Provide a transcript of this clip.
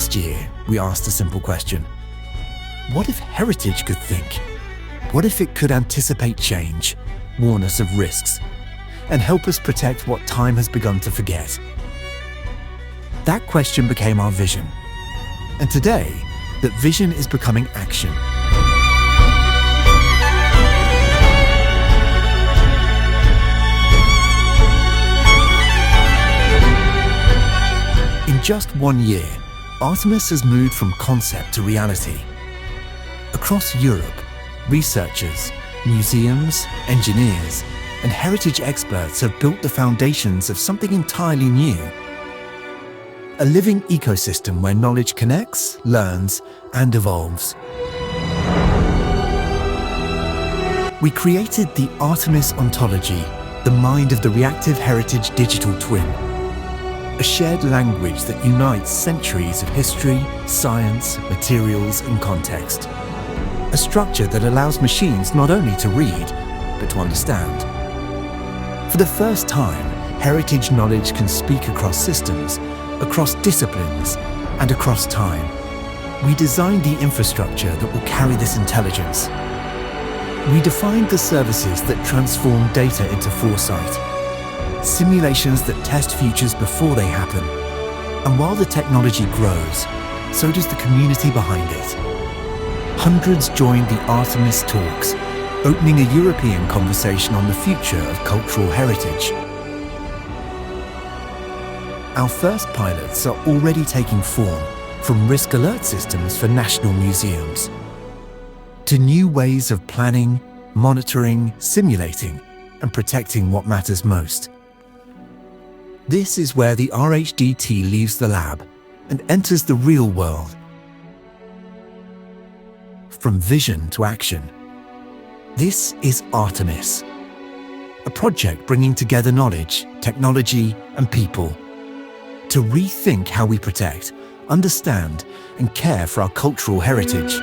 Last year, we asked a simple question. What if heritage could think? What if it could anticipate change, warn us of risks, and help us protect what time has begun to forget? That question became our vision. And today, that vision is becoming action. In just 1 year, ARTEMIS has moved from concept to reality. Across Europe, researchers, museums, engineers, and heritage experts have built the foundations of something entirely new. A living ecosystem where knowledge connects, learns, and evolves. We created the ARTEMIS ontology, the mind of the Reactive Heritage Digital Twin. A shared language that unites centuries of history, science, materials, and context. A structure that allows machines not only to read, but to understand. For the first time, heritage knowledge can speak across systems, across disciplines, and across time. We designed the infrastructure that will carry this intelligence. We defined the services that transform data into foresight. Simulations that test futures before they happen. And while the technology grows, so does the community behind it. Hundreds joined the ARTEMIS talks, opening a European conversation on the future of cultural heritage. Our first pilots are already taking form, from risk alert systems for national museums, to new ways of planning, monitoring, simulating, and protecting what matters most. This is where the RHDT leaves the lab and enters the real world. From vision to action. This is ARTEMIS, a project bringing together knowledge, technology, and people to rethink how we protect, understand, and care for our cultural heritage.